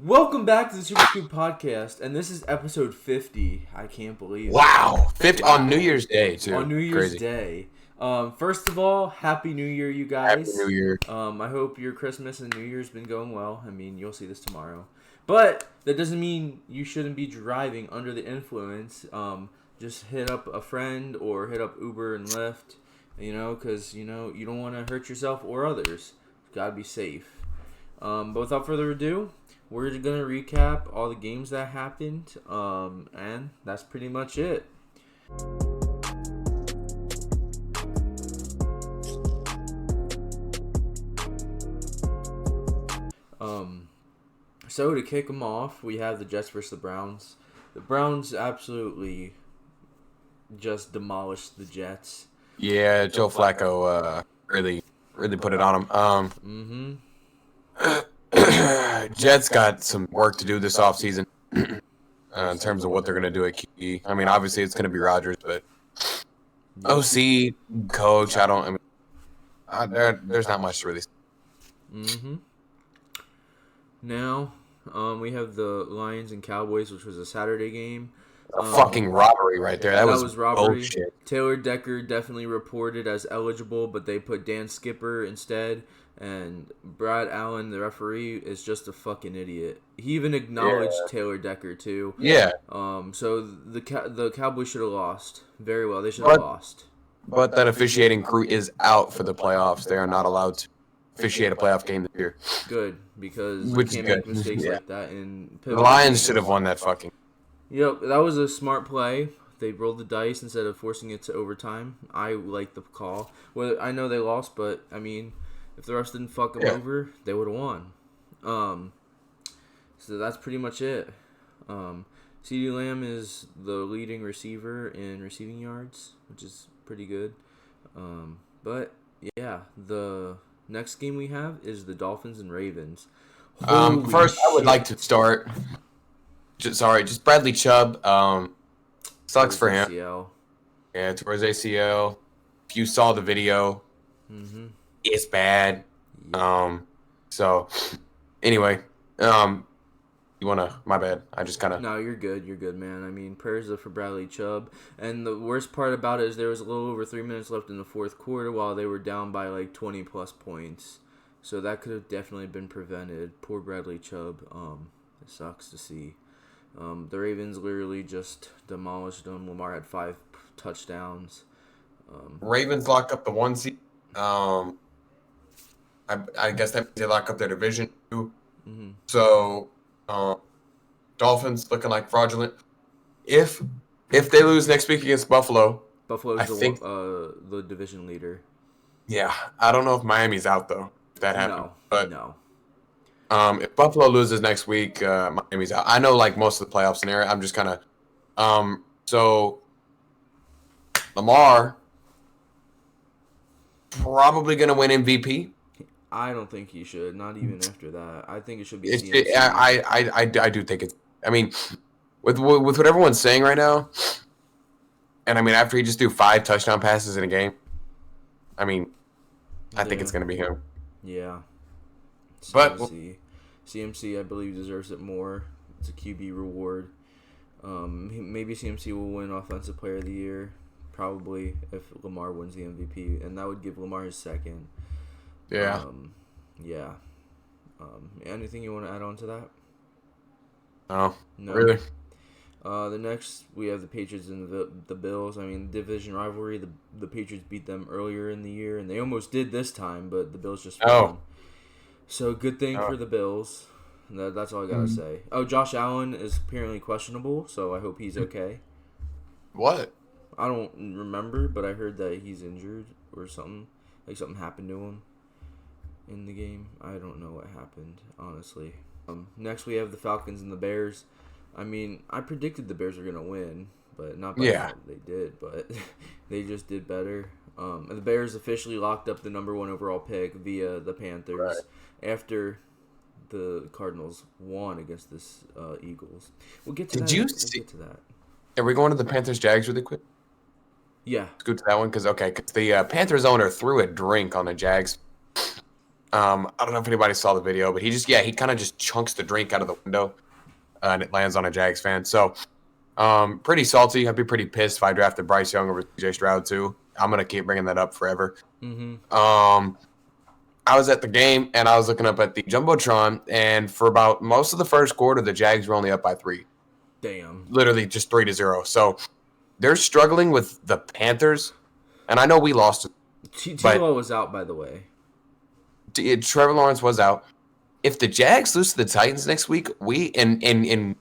Welcome back to the Super Scoop Podcast, and this is episode 50. I can't believe it. Wow, 50 on New Year's Day too. On New Year's Day. First of all, Happy New Year, you guys. Happy New Year. I hope your Christmas and New Year's been going well. I mean, you'll see this tomorrow. But that doesn't mean you shouldn't be driving under the influence. Just hit up a friend or hit up Uber and Lyft, because, you don't want to hurt yourself or others. Gotta be safe. But without further ado, we're going to recap all the games that happened, and that's pretty much it. So to kick them off, we have the Jets versus the Browns. The Browns absolutely just demolished the Jets. Yeah, Joe Flacco really put it on him. Jets got some work to do this offseason in terms of what they're going to do at QB. I mean, obviously it's going to be Rodgers, but OC, coach, there's not much to really say. Now, we have the Lions and Cowboys, which was a Saturday game. A fucking robbery right there. That was robbery. Bullshit. Taylor Decker definitely reported as eligible, but they put Dan Skipper instead. And Brad Allen, the referee, is just a fucking idiot. He even acknowledged Taylor Decker too. Yeah. So the Cowboys should have lost. Very well. They should have lost. But that officiating crew is out for the playoffs. They are not allowed to officiate a playoff game this year. Good, because you can't make mistakes like that. The Lions should have won that fucking. Yep, that was a smart play. They rolled the dice instead of forcing it to overtime. I like the call. Well, I know they lost, but I mean, if the refs didn't fuck them over, they would have won. So that's pretty much it. CeeDee Lamb is the leading receiver in receiving yards, which is pretty good. But yeah, the next game we have is the Dolphins and Ravens. First, I would like to start. Just Bradley Chubb. Sucks for him. ACL. Yeah, towards ACL. If you saw the video, it's bad. Yeah. So anyway, you wanna? My bad. I just kind of. No, you're good. You're good, man. I mean, prayers up for Bradley Chubb. And the worst part about it is there was a little over 3 minutes left in the fourth quarter while they were down by like 20 plus points. So that could have definitely been prevented. Poor Bradley Chubb. It sucks to see. The Ravens literally just demolished them. Lamar had 5 touchdowns. Ravens locked up the 1 seed. I guess that means they lock up their division too. So, Dolphins looking like fraudulent. If they lose next week against Buffalo, Buffalo's the division leader. Yeah, I don't know if Miami's out though. If that happened, No. If Buffalo loses next week, Miami's out. I know, like most of the playoff scenario. I'm just kind of, so Lamar probably gonna win MVP. I don't think he should. Not even after that. I think it should be. I do think it's. I mean, with what everyone's saying right now, and I mean after he just threw 5 touchdown passes in a game, I mean, I think it's gonna be him. Yeah. But CMC, I believe, deserves it more. It's a QB reward. Maybe CMC will win Offensive Player of the Year, probably, if Lamar wins the MVP, and that would give Lamar his second. Yeah. Yeah. Anything you want to add on to that? No. Really. The next, we have the Patriots and the Bills. I mean, division rivalry. The Patriots beat them earlier in the year, and they almost did this time, but the Bills just won. So, good thing for the Bills. That's all I got to say. Oh, Josh Allen is apparently questionable, so I hope he's okay. What? I don't remember, but I heard that he's injured or something. Like something happened to him in the game. I don't know what happened, honestly. Next, we have the Falcons and the Bears. I mean, I predicted the Bears were going to win, but not by how they did, but they just did better. And the Bears officially locked up the number 1 overall pick via the Panthers after the Cardinals won against this Eagles. We'll get to that. We'll get to that. Are we going to the Panthers-Jags really quick? Yeah. Let's go to that one because the Panthers owner threw a drink on the Jags. I don't know if anybody saw the video, but he kind of just chunks the drink out of the window, and it lands on a Jags fan. So, pretty salty. I'd be pretty pissed if I drafted Bryce Young over CJ Stroud too. I'm gonna keep bringing that up forever. I was at the game and I was looking up at the jumbotron, and for about most of the first quarter, the Jags were only up by 3. Damn. Literally just 3-0. So they're struggling with the Panthers, and I know we lost. T.Y. was out, by the way. Trevor Lawrence was out. If the Jags lose to the Titans next week, we win,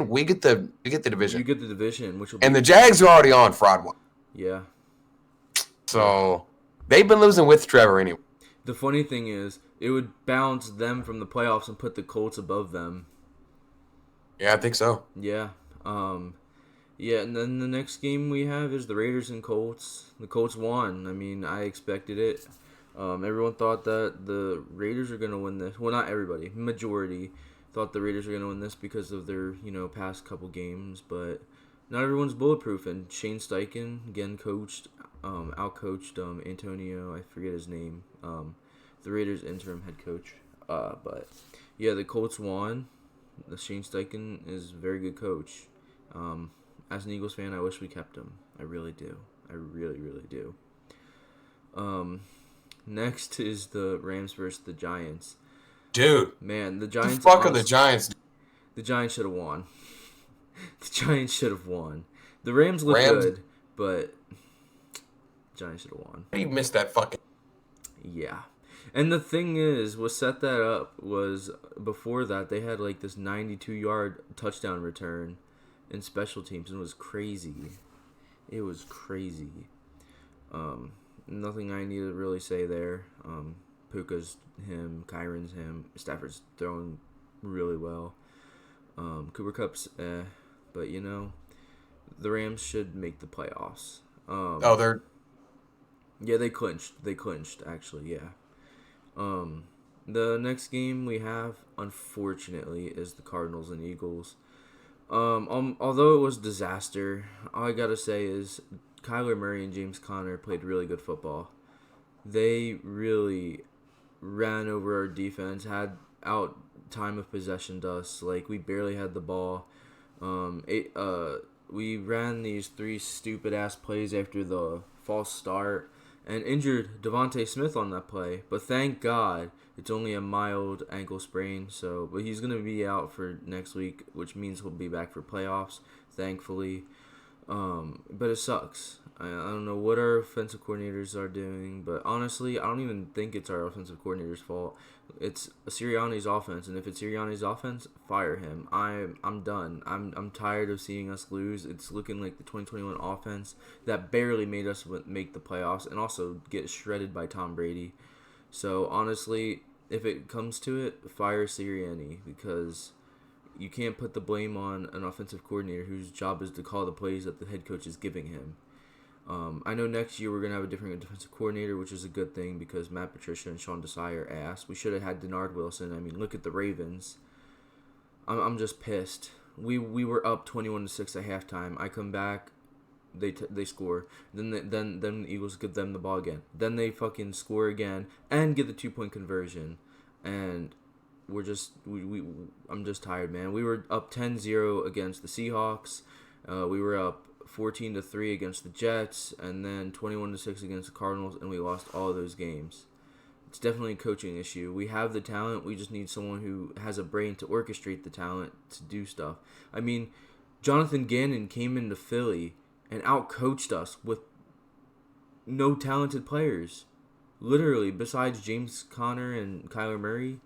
we get the division. You get the division, which will and the Jags are already on fraud one. Yeah. So they've been losing with Trevor anyway. The funny thing is, it would bounce them from the playoffs and put the Colts above them. Yeah, I think so. Yeah. Yeah, and then the next game we have is the Raiders and Colts. The Colts won. I mean, I expected it. Everyone thought that the Raiders are going to win this. Well, not everybody. Majority thought the Raiders are going to win this because of their, past couple games. But not everyone's bulletproof. And Shane Steichen, again, outcoached Antonio. I forget his name. The Raiders' interim head coach. But, yeah, the Colts won. The Shane Steichen is a very good coach. As an Eagles fan, I wish we kept him. I really do. I really, really do. Next is the Rams versus the Giants. Dude. Man, the Giants... The fuck are the Giants? The Giants should have won. The Giants should have won. The Rams look good, but... Giants should have won. You missed that fucking... Yeah. And the thing is, what set that up was, before that, they had like this 92-yard touchdown return in special teams, and it was crazy. It was crazy. Nothing I need to really say there. Puka's him, Kyron's him, Stafford's throwing really well. Cooper Kupp's but the Rams should make the playoffs. they're... Yeah, they clinched. They clinched, actually, yeah. The next game we have, unfortunately, is the Cardinals and Eagles. Although it was disaster, all I gotta say is Kyler Murray and James Conner played really good football. They really ran over our defense, had out time of possession to us. Like, we barely had the ball. We ran these 3 stupid-ass plays after the false start and injured Devontae Smith on that play. But thank God it's only a mild ankle sprain. But he's going to be out for next week, which means he'll be back for playoffs, thankfully. But it sucks. I don't know what our offensive coordinators are doing, but honestly, I don't even think it's our offensive coordinator's fault. It's Sirianni's offense, and if it's Sirianni's offense, fire him. I'm done. I'm tired of seeing us lose. It's looking like the 2021 offense that barely made us make the playoffs and also get shredded by Tom Brady. So honestly, if it comes to it, fire Sirianni, because you can't put the blame on an offensive coordinator whose job is to call the plays that the head coach is giving him. I know next year we're going to have a different defensive coordinator, which is a good thing because Matt Patricia and Sean Desai are ass. We should have had Denard Wilson. I mean, look at the Ravens. I'm just pissed. We were up 21-6 at halftime. I come back, they score. Then the Eagles give them the ball again. Then they fucking score again and get the 2-point conversion. And we're just I'm just tired, man. We were up 10-0 against the Seahawks. We were up 14-3 against the Jets, and then 21-6 against the Cardinals, and we lost all of those games. It's definitely a coaching issue. We have the talent. We just need someone who has a brain to orchestrate the talent to do stuff. I mean, Jonathan Gannon came into Philly and outcoached us with no talented players. Literally, besides James Conner and Kyler Murray,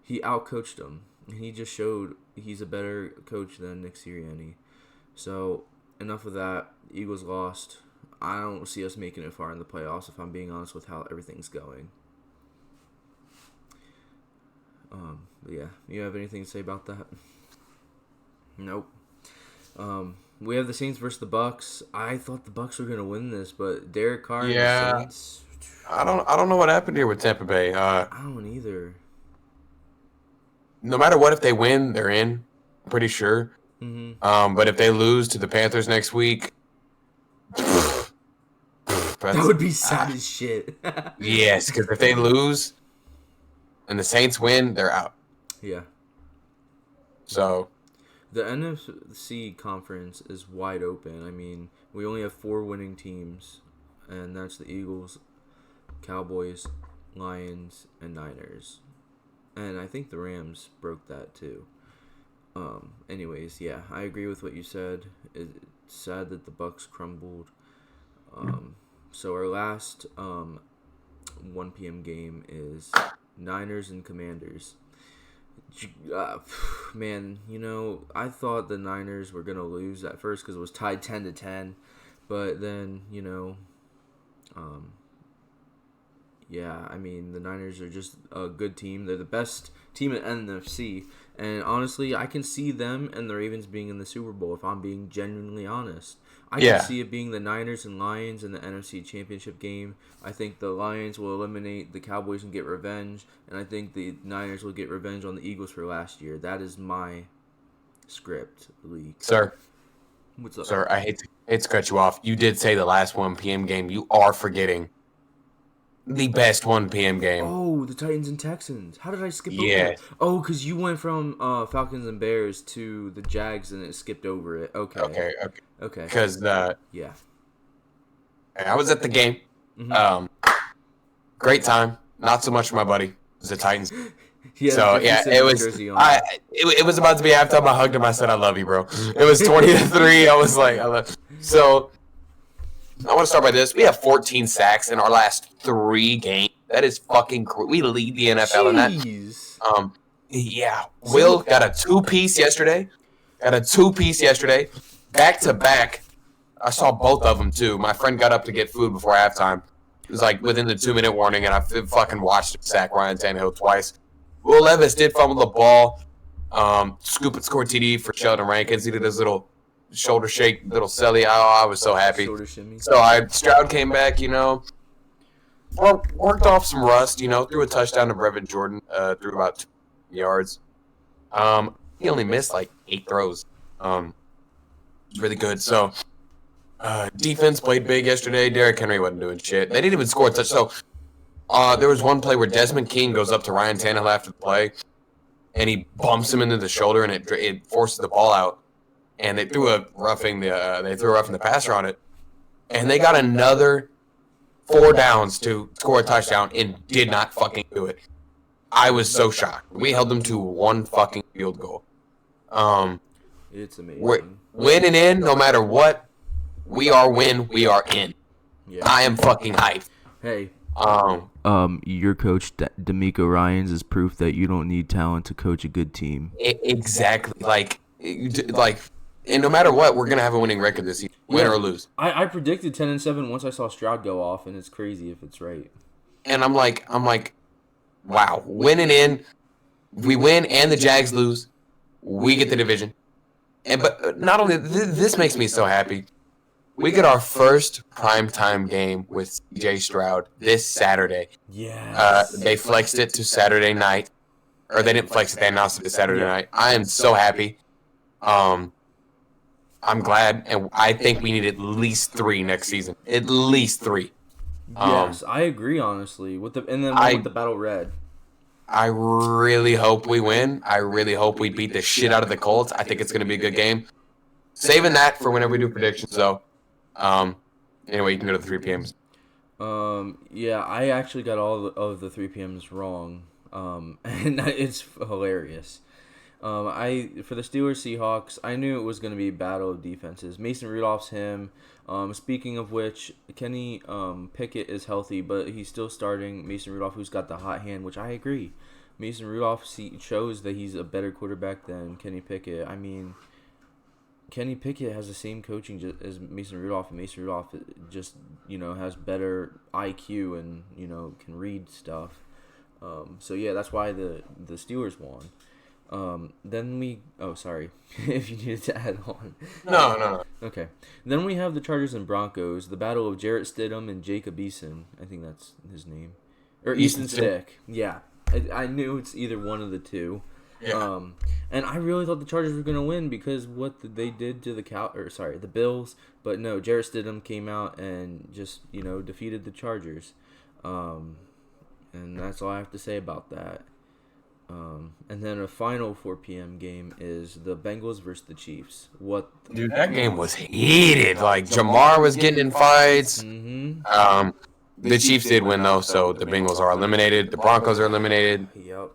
he outcoached them. And he just showed he's a better coach than Nick Sirianni. So, enough of that. Eagles lost. I don't see us making it far in the playoffs, if I'm being honest with how everything's going. But yeah, you have anything to say about that? Nope. We have the Saints versus the Bucks. I thought the Bucks were gonna win this, but Derek Carr and the Saints. I don't know what happened here with Tampa Bay. I don't either. No matter what, if they win, they're in. I'm pretty sure. Mm-hmm. But if they lose to the Panthers next week, that would be sad as shit. Yes, because if they lose, and the Saints win, they're out. Yeah. So The NFC conference is wide open. I mean, we only have 4 winning teams, and that's the Eagles, Cowboys, Lions, and Niners. And I think the Rams broke that too. Anyways, yeah, I agree with what you said. It's sad that the Bucks crumbled. So our last 1 p.m. game is Niners and Commanders. Man, I thought the Niners were gonna lose at first because it was tied 10-10, but then yeah, I mean the Niners are just a good team. They're the best team in NFC, and honestly, I can see them and the Ravens being in the Super Bowl. If I'm being genuinely honest, I can see it being the Niners and Lions in the NFC Championship game. I think the Lions will eliminate the Cowboys and get revenge, and I think the Niners will get revenge on the Eagles for last year. That is my script, Lee. Sir. What's up? Sir, I hate to cut you off. You did say the last 1 p.m. game. You are forgetting the best 1 p.m. game. Oh, the Titans and Texans. How did I skip over Yeah. it? Oh, because you went from Falcons and Bears to the Jags and it skipped over it. Okay. Because Yeah. I was at the game. Mm-hmm. Great time. Not so much for my buddy. It was the Titans. Yeah, it was. It was about to be halftime. I hugged him. I said, "I love you, bro." It was 20-3. I was like, "I love." So I want to start by this. We have 14 sacks in our last 3 games. That is fucking cool. We lead the NFL in that. Yeah. Will got a 2-piece yesterday. Back to back. I saw both of them too. My friend got up to get food before halftime. It was like within the 2-minute warning, and I fucking watched him sack Ryan Tannehill twice. Will Levis did fumble the ball. Scoop and score TD for Sheldon Rankins. He did his little shoulder shake, little celly. I was so happy. So Stroud came back, worked off some rust, threw a touchdown to Brevin Jordan, threw about 2 yards. He only missed like 8 throws. It's really good. So defense played big yesterday. Derrick Henry wasn't doing shit. They didn't even score a touch. So there was one play where Desmond King goes up to Ryan Tannehill after the play, and he bumps him into the shoulder, and it forces the ball out. And they threw a roughing the passer on it, and they got another 4 downs to score a touchdown and did not fucking do it. I was so shocked. We held them to 1 fucking field goal. It's amazing. We're winning in no matter what. We are in. Yeah. I am fucking hyped. Hey. Your coach D'Amico Ryans is proof that you don't need talent to coach a good team. Exactly. And no matter what, we're gonna have a winning record this season, win or lose. I predicted 10-7 once I saw Stroud go off, and it's crazy if it's right. And I'm like, wow, winning in, we win and the Jags lose, we get the division. But not only this makes me so happy. We get our first primetime game with CJ Stroud this Saturday. Yeah. They flexed it to Saturday night, or they didn't flex it. They announced it to Saturday night. I am so happy. I'm glad, and I think we need at least 3 next season. At least 3. Yes, I agree. Honestly, with the Battle Red. I really hope we win. I really hope we beat the shit out of the Colts. I think it's going to be a good game. Saving that for whenever we do predictions, though. Anyway, you can go to the 3 p.m.s. Yeah, I actually got all of the 3 p.m.s wrong. And it's hilarious. For the Steelers Seahawks, I knew it was going to be a battle of defenses. Mason Rudolph's him. Speaking of which, Kenny Pickett is healthy, but he's still starting Mason Rudolph, who's got the hot hand, which I agree. Mason Rudolph shows that he's a better quarterback than Kenny Pickett. I mean, Kenny Pickett has the same coaching as Mason Rudolph, and Mason Rudolph just, has better IQ and, can read stuff. So, yeah, that's why the Steelers won. Sorry, if you needed to add on. No. Okay. Then we have the Chargers and Broncos, the battle of Jarrett Stidham and Jacob Eason. I think that's his name. Or Easton Stick. Yeah. I knew it's either one of the two. Yeah. And I really thought the Chargers were going to win because what they did to the Bills. But no, Jarrett Stidham came out and just, defeated the Chargers. And that's all I have to say about that. And then a final 4 p.m. game is the Bengals versus the Chiefs. Dude, that game was heated. Like, Jamar was getting in fights. Mm-hmm. The Chiefs did win, though, so the Bengals are eliminated. The Broncos are eliminated. Yep.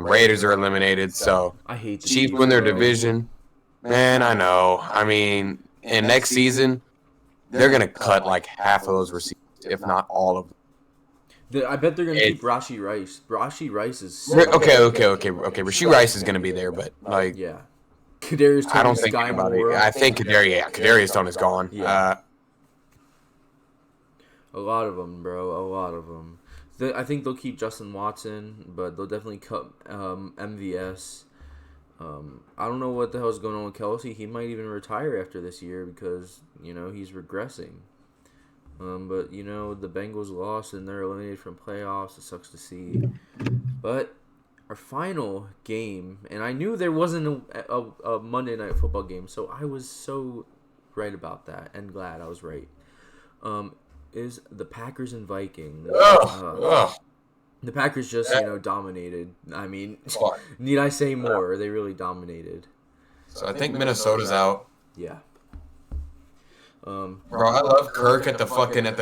Raiders are eliminated. So, I hate the Chiefs Chiefs, win their bro. division. Man, I know. I mean, and next season, they're going to cut like half of those receivers, if not all of them. I bet they're gonna keep Rashee Rice. Rashee Rice is so Okay. Rashee Rice is going to be there, but, like, yeah. Kadarius Toney, I don't think Sky anybody. Moore. I think Kadarius Toney is gone. Yeah. A lot of them, bro. A lot of them. I think they'll keep Justin Watson, but they'll definitely cut MVS. I don't know what the hell's going on with Kelsey. He might even retire after this year because, he's regressing. But, the Bengals lost and they're eliminated from playoffs. It sucks to see. But our final game, and I knew there wasn't a Monday Night Football game, so I was so right about that and glad I was right. Is the Packers and Vikings. The Packers just, dominated. I mean, need I say more? They really dominated. So I think Minnesota's out. Yeah. Bro, I love Kirk at the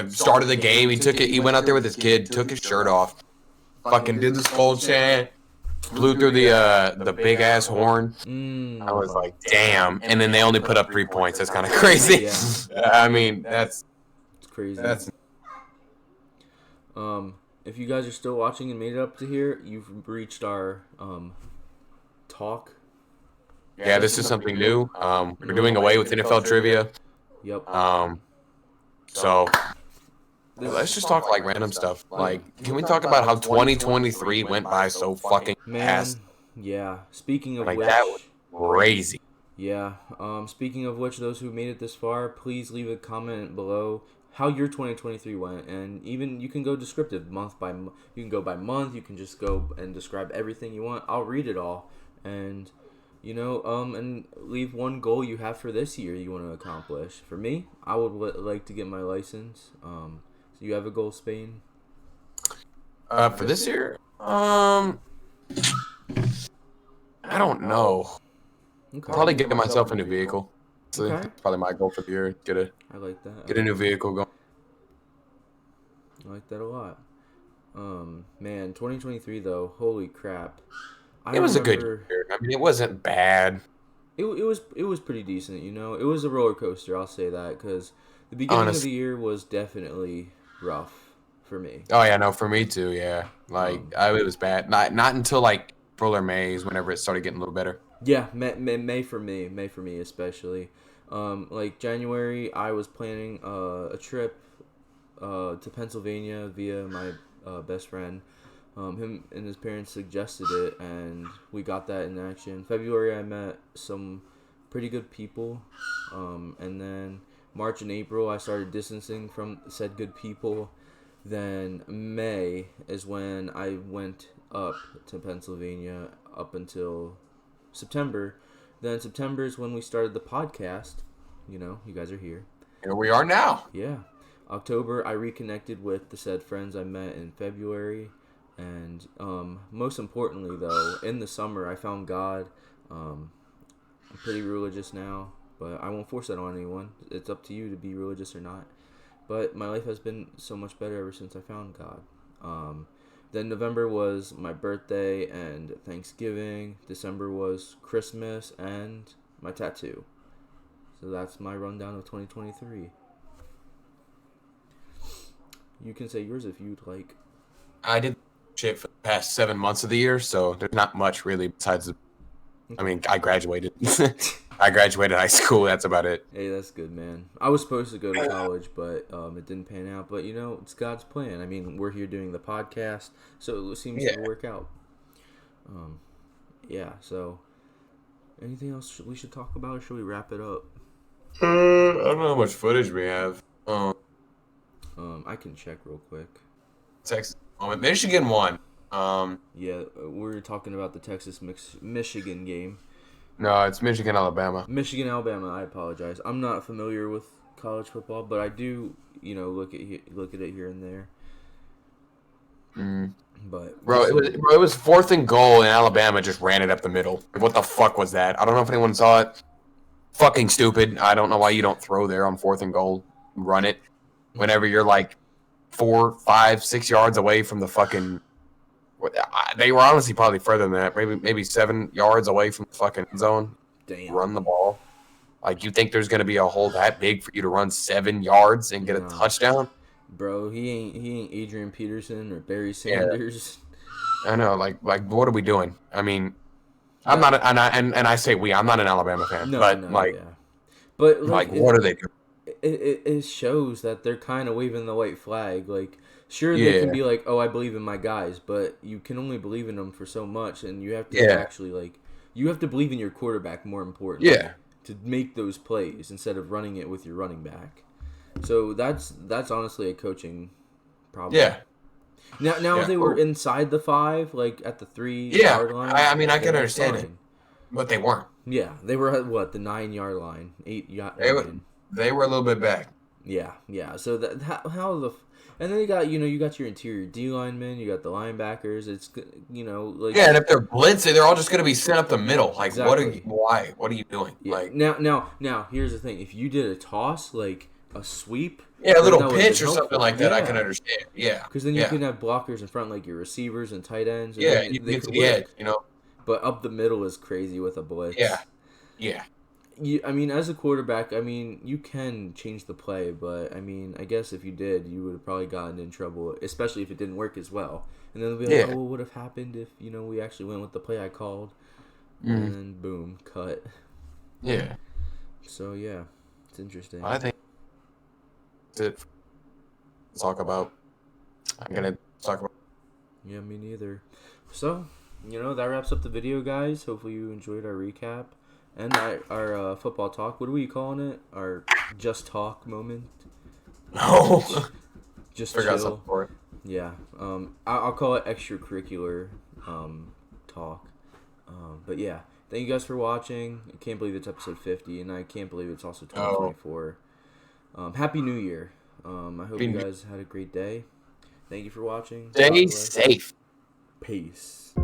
start of the game. He went out there with his kid, took his shirt off, fucking did this full chant, blew through the big ass horn. I was like, damn. And then they only put up 3 points. That's kind of crazy. Yeah. I mean, it's crazy. If you guys are still watching and made it up to here, you've reached our talk. Yeah, this is something new. We're doing away with NFL trivia. Yep. So let's just talk like random stuff. Like, can we talk about how 2023 went by so fucking fast? Yeah. Speaking of which, that was crazy. Yeah. Speaking of which, those who made it this far, please leave a comment below how your 2023 went, and even you can go descriptive month by month. You can go by month. You can just go and describe everything you want. I'll read it all, and and leave one goal you have for this year you want to accomplish. For me, I would like to get my license. So you have a goal, Spain? For this year, I don't know. Okay. Probably get myself a new vehicle. So Okay. that's probably my goal for the year. I like that. Get a new vehicle going. I like that a lot. Man, 2023 though, holy crap! It was a good year. I mean, it wasn't bad. It was pretty decent. It was a roller coaster. I'll say that because the beginning of the year was definitely rough for me. Oh yeah, no, for me too. Yeah, like it was bad. Not until like April or May is whenever it started getting a little better. Yeah, May for me especially. Like January, I was planning a trip to Pennsylvania via my best friend. Him and his parents suggested it, and we got that in action. February, I met some pretty good people, and then March and April, I started distancing from said good people. Then May is when I went up to Pennsylvania up until September. Then September is when we started the podcast. You guys are here. Here we are now. Yeah. October, I reconnected with the said friends I met in February. And most importantly, though, in the summer, I found God. I'm pretty religious now, but I won't force that on anyone. It's up to you to be religious or not. But my life has been so much better ever since I found God. Then November was my birthday and Thanksgiving. December was Christmas and my tattoo. So that's my rundown of 2023. You can say yours if you'd like. I did shit for the past 7 months of the year, so there's not much really besides. I mean, I graduated. I graduated high school. That's about it. Hey, that's good, man. I was supposed to go to college, but it didn't pan out. But it's God's plan. I mean, we're here doing the podcast, so it seems to work out. Yeah. So, anything else we should talk about, or should we wrap it up? I don't know how much footage we have. I can check real quick. Texas. Michigan won. Yeah, we're talking about the Texas-Michigan game. No, it's Michigan-Alabama. Michigan-Alabama. I apologize. I'm not familiar with college football, but I do, look at it here and there. Mm. But Bro, it was 4th and goal, and Alabama just ran it up the middle. What the fuck was that? I don't know if anyone saw it. Fucking stupid. I don't know why you don't throw there on 4th and goal. Run it whenever you're like 4, 5, 6 yards away from the fucking. They were honestly probably further than that. Maybe 7 yards away from the fucking zone. damn. Run the ball. Like, you think there's gonna be a hole that big for you to run 7 yards and get a No. touchdown? Bro, he ain't Adrian Peterson or Barry Sanders. I know. Like what are we doing? I mean, I'm not, and I say we. I'm not an Alabama fan, but But like, what are they doing? It shows that they're kind of waving the white flag. Like, sure, they can be like, "Oh, I believe in my guys," but you can only believe in them for so much, and you have to actually you have to believe in your quarterback more importantly. Yeah. To make those plays instead of running it with your running back. So that's honestly a coaching problem. Yeah. Now if they were inside the 5, like at the 3-yard line. I mean, I can understand it, but they weren't. Yeah, they were at what, the 9-yard line, 8-yard line. They were a little bit back. Yeah. So how the and then you got your interior D linemen, you got the linebackers. It's like and if they're blitzing, they're all just going to be sent up the middle. Like, exactly. What are you doing? Yeah. Like now here's the thing: if you did a toss, like a sweep, a little pitch or something like that, I can understand. Yeah, because then you can have blockers in front, like your receivers and tight ends. And you can get to the edge, But up the middle is crazy with a blitz. Yeah. I mean, as a quarterback, I mean, you can change the play, but I mean, I guess if you did, you would have probably gotten in trouble, especially if it didn't work as well. And then they'll be like, "Oh, what would have happened if we actually went with the play I called?" And then boom, cut. Yeah. So yeah, it's interesting. I think that's it. Talk about. I'm gonna talk about. Yeah, me neither. So, that wraps up the video, guys. Hopefully you enjoyed our recap. And our football talk. What are we calling it? Our just talk moment. No. Just forgot chill. something for it. Yeah. I'll call it extracurricular talk. But yeah, thank you guys for watching. I can't believe it's episode 50, and I can't believe it's also 2024. Happy New Year. I hope you guys had a great day. Thank you for watching. Stay safe. Peace.